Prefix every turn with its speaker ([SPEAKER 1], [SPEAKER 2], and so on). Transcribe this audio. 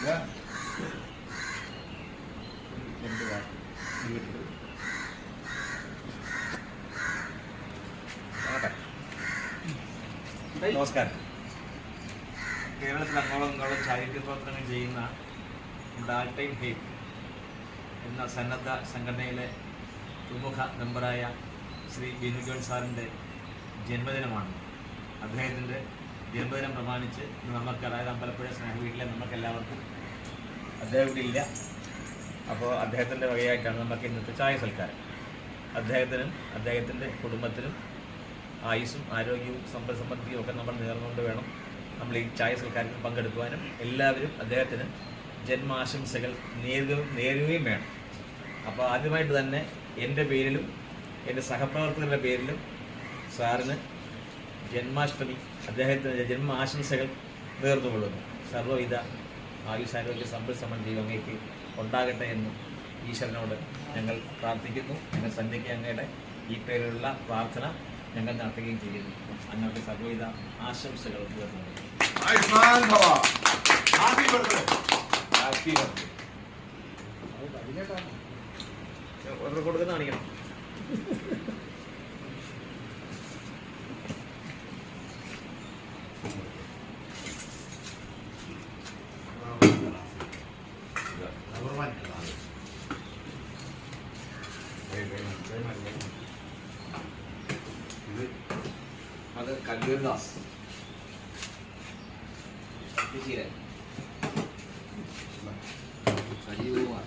[SPEAKER 1] നമസ്കാരം. കേരളത്തിൽ അങ്ങോളം ഇങ്ങോളം ചാരിറ്റി പ്രവർത്തനങ്ങൾ ചെയ്യുന്ന ആൾ ടൈം ഹെയ്പ്പ് എന്ന സന്നദ്ധ സംഘടനയിലെ പ്രമുഖ മെമ്പറായ ശ്രീ ബിനു ജോൺ സാറിൻ്റെ ജന്മദിനമാണ്. അദ്ദേഹത്തിൻ്റെ ജന്മദിനം പ്രമാണിച്ച് നമുക്ക്, അതായത് അമ്പലപ്പുഴ സ്നേഹവീട്ടിലെ നമുക്കെല്ലാവർക്കും അദ്ദേഹം ഇവിടെ ഇല്ല. അപ്പോൾ അദ്ദേഹത്തിൻ്റെ വകയായിട്ടാണ് നമുക്ക് ഇന്നത്തെ ചായ സൽക്കാരം. അദ്ദേഹത്തിനും അദ്ദേഹത്തിൻ്റെ കുടുംബത്തിനും ആയുസ്സും ആരോഗ്യവും സമ്പൽ സമൃദ്ധിയും ഒക്കെ നമ്മൾ നേർന്നുകൊണ്ട് വേണം നമ്മൾ ഈ ചായ സൽക്കാരത്തിൽ പങ്കെടുക്കുവാനും. എല്ലാവരും അദ്ദേഹത്തിന് ജന്മാശംസകൾ നേരുകയും വേണം. അപ്പോൾ ആദ്യമായിട്ട് തന്നെ എൻ്റെ പേരിലും എൻ്റെ സഹപ്രവർത്തകരുടെ പേരിലും സാറിന് ജന്മാഷ്ടമി, അദ്ദേഹത്തിന് ജന്മാശംസകൾ നേർന്നുകൊള്ളുന്നു. സർവ്വവിധ ആയുസാരോഗ്യ സമ്പൽ സമൃദ്ധിയും അങ്ങേക്ക് ഉണ്ടാകട്ടെ എന്ന് ഈശ്വരനോട് ഞങ്ങൾ പ്രാർത്ഥിക്കുന്നു. ഞങ്ങൾ സന്ധ്യയ്ക്ക് അങ്ങയുടെ ഈ പേരിലുള്ള പ്രാർത്ഥന ഞങ്ങൾ നടത്തുകയും ചെയ്യുന്നു. അങ്ങയുടെ സർവ്വവിധ ആശംസകൾ നേർന്നു. കൊടുക്കുന്ന കാണിക്കണം. അത് കല്ലൂർദാസ് സജീവ് കുമാർ